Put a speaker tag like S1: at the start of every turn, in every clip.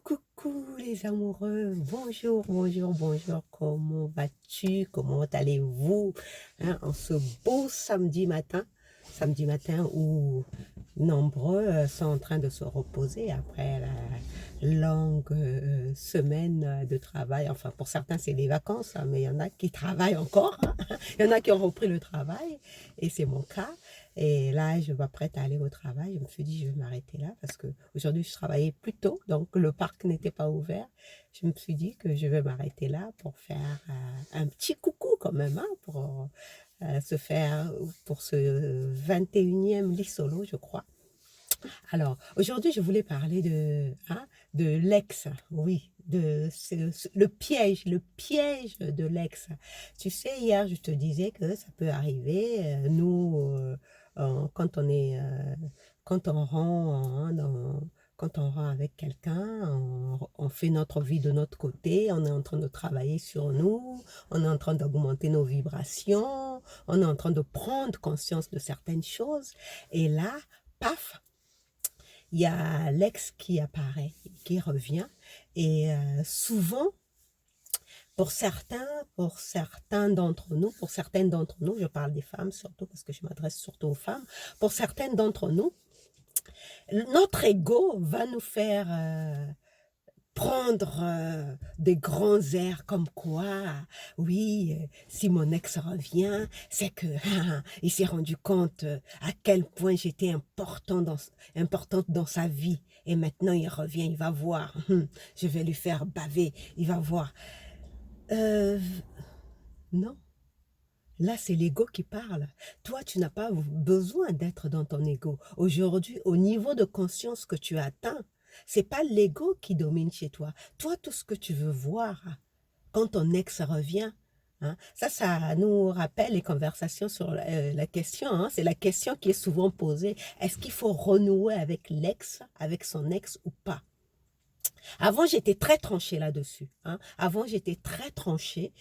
S1: Coucou les amoureux, bonjour, bonjour, bonjour, comment vas-tu, comment allez-vous en ce beau samedi matin où nombreux sont en train de se reposer après la longue semaine de travail. Enfin, pour certains, c'est des vacances, hein, mais il y en a qui travaillent encore. Il y en a qui ont repris le travail, et c'est mon cas. Et là, je m'apprête à aller au travail. Je me suis dit, je vais m'arrêter là parce que aujourd'hui, je travaillais plus tôt, donc le parc n'était pas ouvert. Je me suis dit que je vais m'arrêter là pour faire un petit coucou quand même, hein, pour se faire pour ce 21e lit solo, je crois. Alors, aujourd'hui, je voulais parler de l'ex, oui, le piège de l'ex. Tu sais, hier, je te disais que ça peut arriver, quand on est, quand on rend, quand on rend avec quelqu'un, on fait notre vie de notre côté, on est en train de travailler sur nous, on est en train d'augmenter nos vibrations, on est en train de prendre conscience de certaines choses, et là, paf, il y a l'ex qui apparaît, qui revient. Et souvent, pour certains d'entre nous, pour certaines d'entre nous, je parle des femmes surtout parce que je m'adresse surtout aux femmes, pour certaines d'entre nous, notre ego va nous faire prendre des grands airs comme quoi, oui, si mon ex revient, c'est que il s'est rendu compte à quel point j'étais importante dans sa vie. Et maintenant, il revient, il va voir. Je vais lui faire baver, il va voir. Euh, non, là, c'est l'ego qui parle. Toi, tu n'as pas besoin d'être dans ton ego. Aujourd'hui, au niveau de conscience que tu atteins, c'est pas l'ego qui domine chez toi. Toi, tout ce que tu veux voir quand ton ex revient, ça nous rappelle les conversations sur la question. C'est la question qui est souvent posée. Est-ce qu'il faut renouer avec l'ex, avec son ex ou pas? Avant, j'étais très tranchée là-dessus. Avant, j'étais très tranchée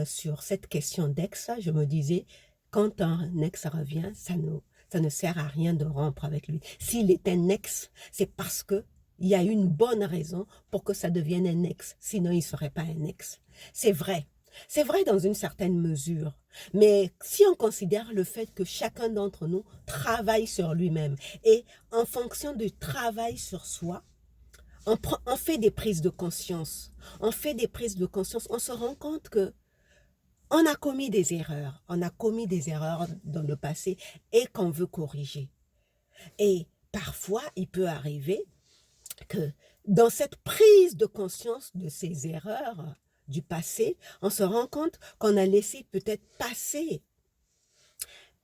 S1: sur cette question d'ex. Je me disais, quand un ex revient, ça ne sert à rien de rompre avec lui. S'il est un ex, c'est parce que il y a une bonne raison pour que ça devienne un ex. Sinon, il ne serait pas un ex. C'est vrai. C'est vrai dans une certaine mesure. Mais si on considère le fait que chacun d'entre nous travaille sur lui-même et en fonction du travail sur soi, on fait des prises de conscience. On fait des prises de conscience. On se rend compte que on a commis des erreurs. On a commis des erreurs dans le passé et qu'on veut corriger. Et parfois, il peut arriver que dans cette prise de conscience de ces erreurs du passé, on se rend compte qu'on a laissé peut-être passer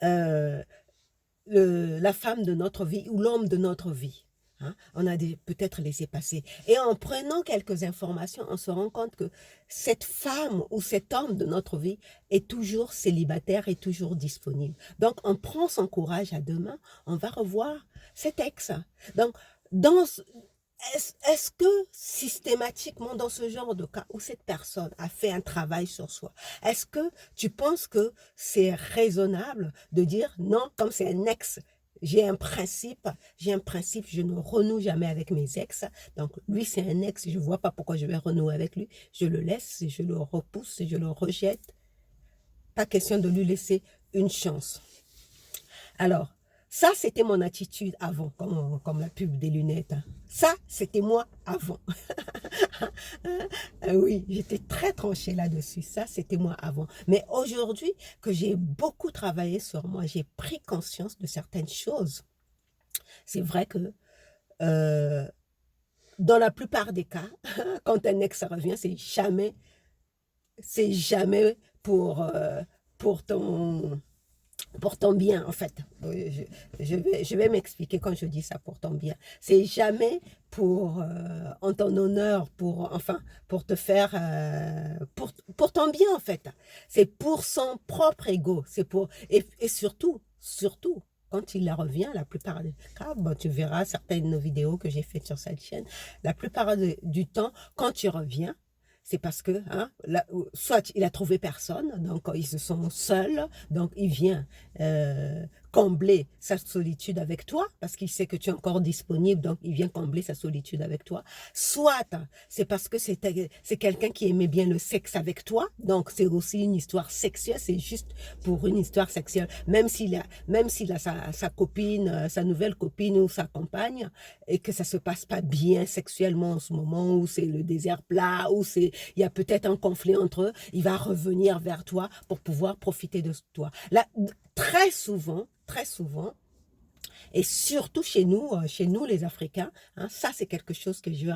S1: euh, la femme de notre vie ou l'homme de notre vie. On a peut-être laissé passer. Et en prenant quelques informations, on se rend compte que cette femme ou cet homme de notre vie est toujours célibataire et toujours disponible. Donc, on prend son courage à deux mains, on va revoir cet ex. Donc, dans, est-ce que systématiquement dans ce genre de cas où cette personne a fait un travail sur soi, est-ce que tu penses que c'est raisonnable de dire non, comme c'est un ex, j'ai un principe, je ne renoue jamais avec mes ex. Donc lui c'est un ex, je ne vois pas pourquoi je vais renouer avec lui. Je le laisse, je le repousse, je le rejette. Pas question de lui laisser une chance. Alors, ça, c'était mon attitude avant, comme la pub des lunettes. Ça, c'était moi avant. Oui, j'étais très tranchée là-dessus. Ça, c'était moi avant. Mais aujourd'hui, que j'ai beaucoup travaillé sur moi, j'ai pris conscience de certaines choses. C'est vrai que euh, dans la plupart des cas, quand un ex revient, c'est jamais pour pour ton bien, en fait. Je vais m'expliquer quand je dis ça pour ton bien. C'est jamais en ton honneur, enfin, pour te faire, pour ton bien, en fait. C'est pour son propre ego. Et surtout, quand il revient, la plupart des cas, bon, tu verras certaines vidéos que j'ai faites sur cette chaîne, la plupart du temps, quand tu reviens, c'est parce que, soit il a trouvé personne, donc ils se sont seuls, donc il vient combler sa solitude avec toi, parce qu'il sait que tu es encore disponible, donc il vient combler sa solitude avec toi. Soit c'est parce que c'est quelqu'un qui aimait bien le sexe avec toi, donc c'est aussi une histoire sexuelle, c'est juste pour une histoire sexuelle, même s'il a sa copine, sa nouvelle copine ou sa compagne, et que ça se passe pas bien sexuellement en ce moment, où c'est le désert plat, où il y a peut-être un conflit entre eux, il va revenir vers toi pour pouvoir profiter de toi. Là, très souvent, et surtout chez nous les Africains, hein, ça c'est quelque chose que j'ai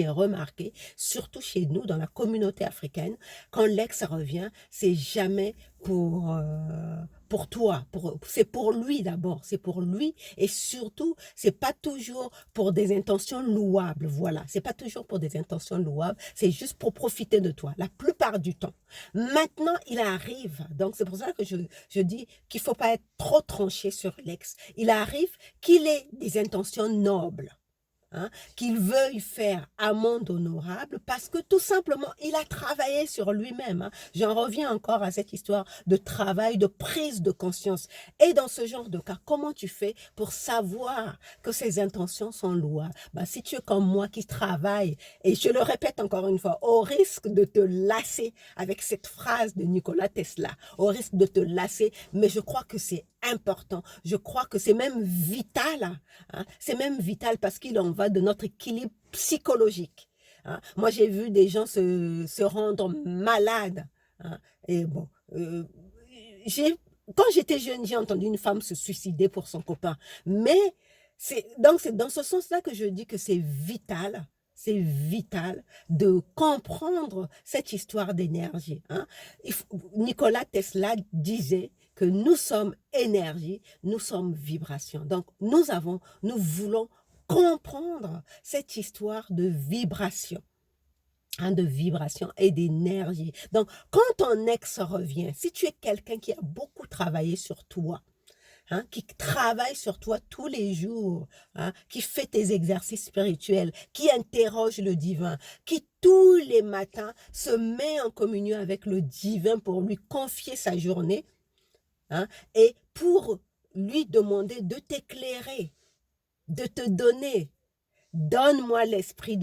S1: remarqué, surtout chez nous, dans la communauté africaine, quand l'ex revient, c'est jamais pour toi, c'est pour lui d'abord, c'est pour lui, et surtout, c'est pas toujours pour des intentions louables, voilà, c'est pas toujours pour des intentions louables, c'est juste pour profiter de toi, la plupart du temps. Maintenant, il arrive, donc c'est pour ça que je dis qu'il faut pas être trop tranché sur l'ex, il arrive qu'il ait des intentions nobles, hein, qu'il veuille faire amende honorable parce que tout simplement, il a travaillé sur lui-même. Hein. J'en reviens encore à cette histoire de travail, de prise de conscience. Et dans ce genre de cas, comment tu fais pour savoir que ses intentions sont louables? Bah, si tu es comme moi qui travaille, et je le répète encore une fois, au risque de te lasser avec cette phrase de Nikola Tesla, au risque de te lasser, mais je crois que c'est important. Je crois que c'est même vital. Hein. C'est même vital parce qu'il en va de notre équilibre psychologique. Hein. Moi, j'ai vu des gens se rendre malades. Hein. Et bon, quand j'étais jeune, j'ai entendu une femme se suicider pour son copain. Mais c'est dans ce sens-là que je dis que c'est vital de comprendre cette histoire d'énergie. Hein. Nikola Tesla disait que nous sommes énergie, nous sommes vibration. Donc, nous voulons comprendre cette histoire de vibration, hein, de vibration et d'énergie. Donc, quand ton ex revient, si tu es quelqu'un qui a beaucoup travaillé sur toi, hein, qui travaille sur toi tous les jours, hein, qui fait tes exercices spirituels, qui interroge le divin, qui tous les matins se met en communion avec le divin pour lui confier sa journée, hein, et pour lui demander de t'éclairer, de te donner. Donne-moi l'esprit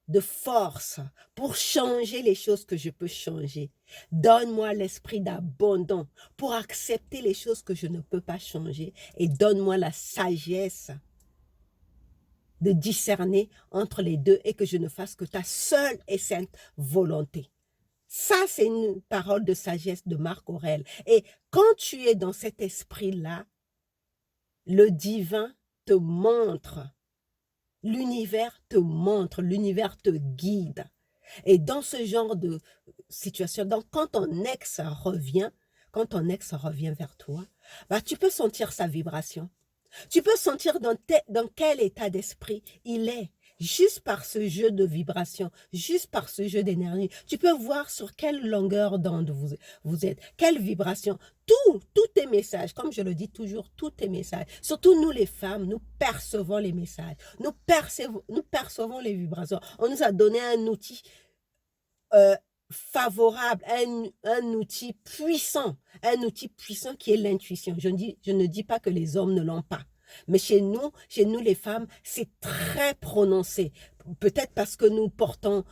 S1: de force pour changer les choses que je peux changer. Donne-moi l'esprit d'abondance pour accepter les choses que je ne peux pas changer. Et donne-moi la sagesse de discerner entre les deux et que je ne fasse que ta seule et sainte volonté. Ça, c'est une parole de sagesse de Marc Aurèle. Et quand tu es dans cet esprit-là, le divin te montre, l'univers te montre, l'univers te guide. Et dans ce genre de situation, donc quand ton ex revient vers toi, bah, tu peux sentir sa vibration. Tu peux sentir dans quel état d'esprit il est. Juste par ce jeu de vibration, juste par ce jeu d'énergie, tu peux voir sur quelle longueur d'onde vous êtes, quelle vibration. Tous tes messages, comme je le dis toujours, tous tes messages, surtout nous les femmes, nous percevons les messages, nous percevons les vibrations. On nous a donné un outil favorable, un outil puissant qui est l'intuition. Je ne dis pas que les hommes ne l'ont pas. Mais chez nous les femmes, c'est très prononcé. Peut-être parce que nous portons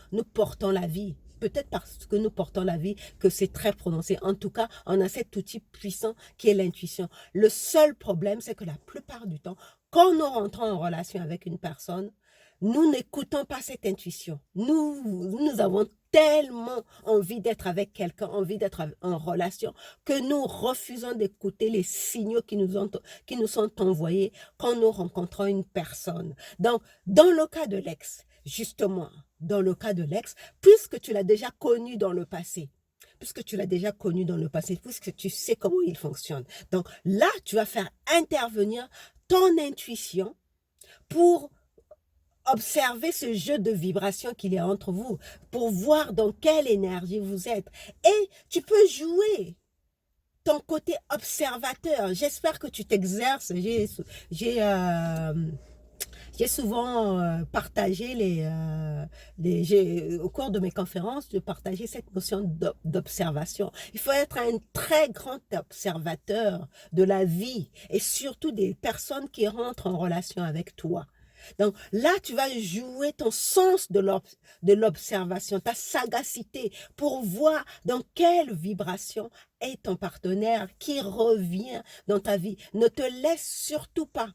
S1: la vie. Peut-être parce que nous portons la vie que c'est très prononcé. En tout cas, on a cet outil puissant qui est l'intuition. Le seul problème, c'est que la plupart du temps, quand nous rentrons en relation avec une personne, nous n'écoutons pas cette intuition. Nous avons tellement envie d'être avec quelqu'un, envie d'être en relation, que nous refusons d'écouter les signaux qui nous sont envoyés quand nous rencontrons une personne. Donc, dans le cas de l'ex, justement, dans le cas de l'ex, puisque tu l'as déjà connu dans le passé, puisque tu sais comment il fonctionne. Donc là, tu vas faire intervenir ton intuition pour observer ce jeu de vibrations qu'il y a entre vous, pour voir dans quelle énergie vous êtes. Et tu peux jouer ton côté observateur. J'espère que tu t'exerces. J'ai souvent partagé au cours de mes conférences, de partager cette notion d'observation. Il faut être un très grand observateur de la vie et surtout des personnes qui rentrent en relation avec toi. Donc là, tu vas jouer ton sens de l'observation, ta sagacité pour voir dans quelle vibration est ton partenaire qui revient dans ta vie. Ne te laisse surtout pas.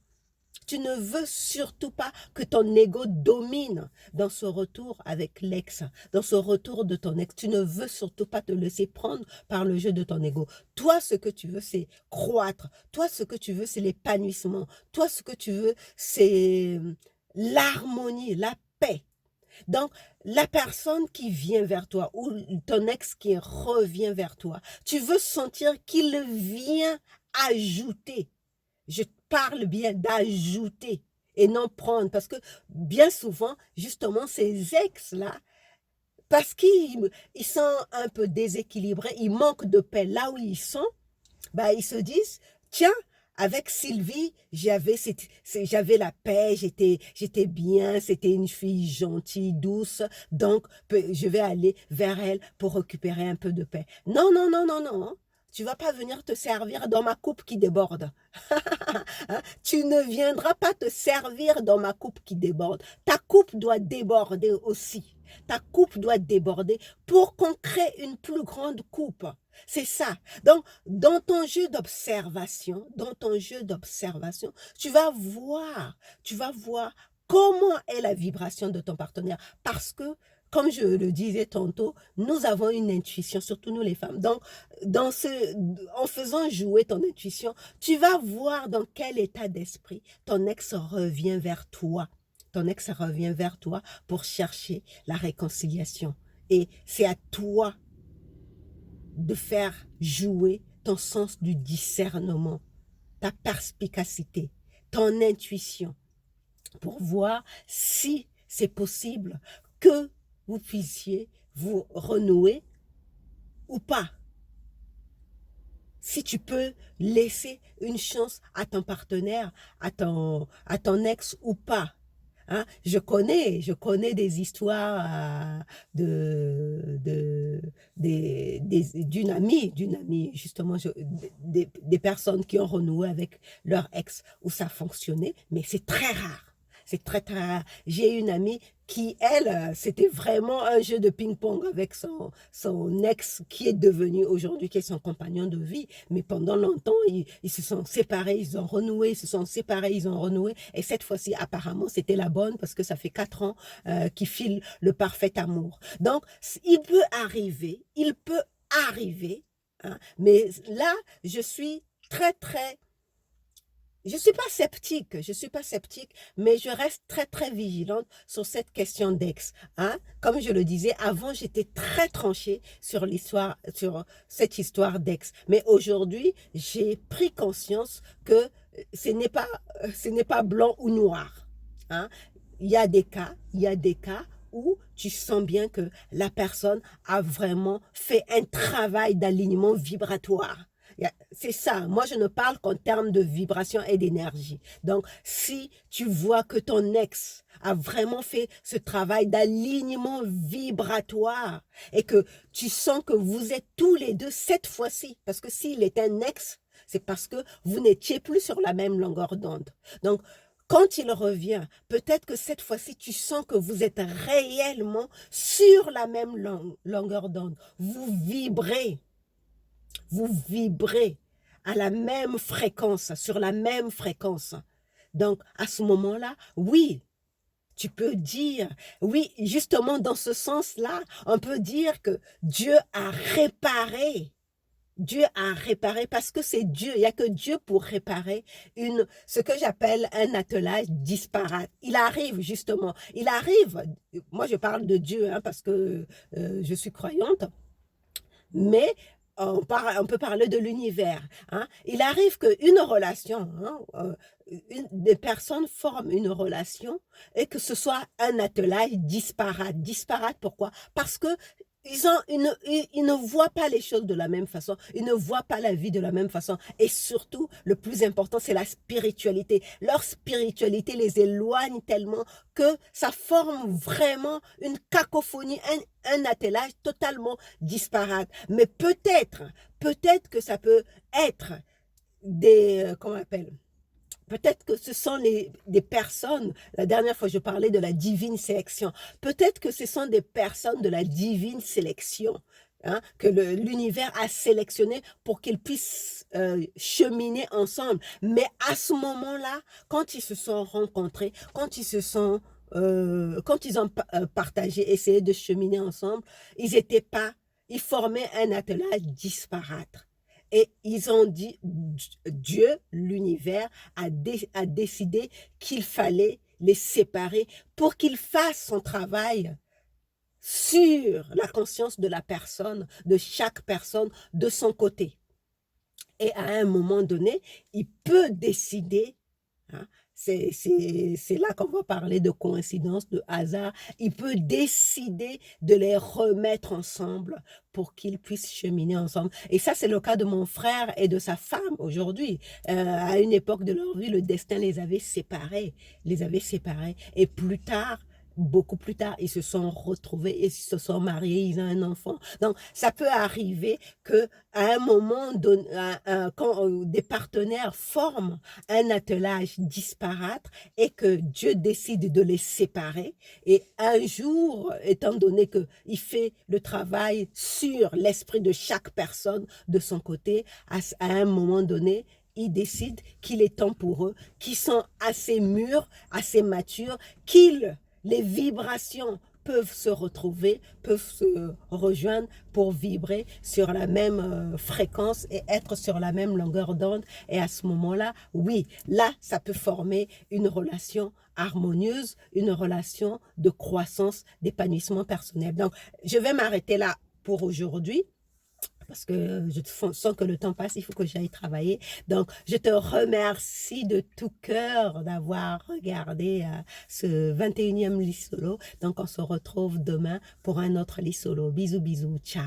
S1: Tu ne veux surtout pas que ton ego domine dans ce retour avec l'ex, dans ce retour de ton ex. Tu ne veux surtout pas te laisser prendre par le jeu de ton ego. Toi, ce que tu veux, c'est croître. Toi, ce que tu veux, c'est l'épanouissement. Toi, ce que tu veux, c'est l'harmonie, la paix. Donc, la personne qui vient vers toi ou ton ex qui revient vers toi, tu veux sentir qu'il vient ajouter. Je parle bien d'ajouter et non prendre. Parce que bien souvent, justement, ces ex-là, parce qu'ils sont un peu déséquilibrés, ils manquent de paix là où ils sont, bah, ils se disent, tiens, avec Sylvie, j'avais la paix, j'étais bien, c'était une fille gentille, douce, donc je vais aller vers elle pour récupérer un peu de paix. Non, non, non, non, non. Tu vas pas venir te servir dans ma coupe qui déborde. Hein? Tu ne viendras pas te servir dans ma coupe qui déborde. Ta coupe doit déborder aussi. Ta coupe doit déborder pour qu'on crée une plus grande coupe. C'est ça. Donc, dans ton jeu d'observation, tu vas voir comment est la vibration de ton partenaire. Parce que, comme je le disais tantôt, nous avons une intuition, surtout nous les femmes. Donc, en faisant jouer ton intuition, tu vas voir dans quel état d'esprit ton ex revient vers toi. Ton ex revient vers toi pour chercher la réconciliation. Et c'est à toi de faire jouer ton sens du discernement, ta perspicacité, ton intuition, pour voir si c'est possible que vous puissiez vous renouer ou pas. Si tu peux laisser une chance à ton partenaire, à ton ex ou pas. Hein? Je connais des histoires d'une amie, justement, des personnes qui ont renoué avec leur ex où ça fonctionnait, mais c'est très rare. C'est très, très rare. J'ai une amie qui, elle, c'était vraiment un jeu de ping-pong avec son ex qui est devenu aujourd'hui, qui est son compagnon de vie. Mais pendant longtemps, ils se sont séparés, ils ont renoué, ils se sont séparés, ils ont renoué. Et cette fois-ci, apparemment, c'était la bonne parce que ça fait 4 ans qu'ils filent le parfait amour. Donc, il peut arriver, hein, mais là, je suis très, très... Je suis pas sceptique, mais je reste très, très vigilante sur cette question d'ex. Hein? Comme je le disais, avant, j'étais très tranchée sur cette histoire d'ex. Mais aujourd'hui, j'ai pris conscience que ce n'est pas blanc ou noir. Hein? Il y a des cas où tu sens bien que la personne a vraiment fait un travail d'alignement vibratoire. C'est ça. Moi, je ne parle qu'en termes de vibration et d'énergie. Donc, si tu vois que ton ex a vraiment fait ce travail d'alignement vibratoire et que tu sens que vous êtes tous les deux cette fois-ci, parce que s'il est un ex, c'est parce que vous n'étiez plus sur la même longueur d'onde. Donc, quand il revient, peut-être que cette fois-ci, tu sens que vous êtes réellement sur la même longueur d'onde. Vous vibrez à la même fréquence, sur la même fréquence. Donc, à ce moment-là, oui, tu peux dire, oui, justement dans ce sens-là, on peut dire que Dieu a réparé. Dieu a réparé parce que c'est Dieu. Il n'y a que Dieu pour réparer ce que j'appelle un attelage disparate. Il arrive justement, moi je parle de Dieu hein, parce que je suis croyante, mais on peut parler de l'univers. Hein. Il arrive qu'une relation, hein, des personnes forment une relation et que ce soit un attelage disparate. Disparate, pourquoi? Parce que ils ne voient pas les choses de la même façon, ils ne voient pas la vie de la même façon. Et surtout, le plus important, c'est la spiritualité. Leur spiritualité les éloigne tellement que ça forme vraiment une cacophonie, un attelage totalement disparate. Mais peut-être que ça peut être comment on appelle, peut-être que ce sont des personnes, la dernière fois je parlais de la divine sélection, peut-être que ce sont des personnes de la divine sélection, hein, que l'univers a sélectionné pour qu'ils puissent cheminer ensemble. Mais à ce moment-là, quand ils se sont rencontrés, quand ils ont partagé, essayé de cheminer ensemble, ils formaient un attelage disparate. Et ils ont dit, Dieu, l'univers, a décidé qu'il fallait les séparer pour qu'il fasse son travail sur la conscience de la personne, de chaque personne, de son côté. Et à un moment donné, il peut décider, hein, c'est là qu'on va parler de coïncidence, de hasard. Il peut décider de les remettre ensemble pour qu'ils puissent cheminer ensemble. Et ça, c'est le cas de mon frère et de sa femme aujourd'hui. À une époque de leur vie, le destin les avait séparés. Et plus tard, beaucoup plus tard, ils se sont retrouvés, ils se sont mariés, ils ont un enfant. Donc, ça peut arriver que à un moment donné, quand des partenaires forment un attelage disparate et que Dieu décide de les séparer, et un jour, étant donné qu'il fait le travail sur l'esprit de chaque personne de son côté, à un moment donné, il décide qu'il est temps pour eux, qu'ils sont assez mûrs, assez matures, les vibrations peuvent se retrouver, peuvent se rejoindre pour vibrer sur la même fréquence et être sur la même longueur d'onde. Et à ce moment-là, oui, là, ça peut former une relation harmonieuse, une relation de croissance, d'épanouissement personnel. Donc, je vais m'arrêter là pour aujourd'hui, parce que je sens que le temps passe, il faut que j'aille travailler. Donc, je te remercie de tout cœur d'avoir regardé ce 21e lit solo. Donc, on se retrouve demain pour un autre lit solo. Bisous, bisous, ciao.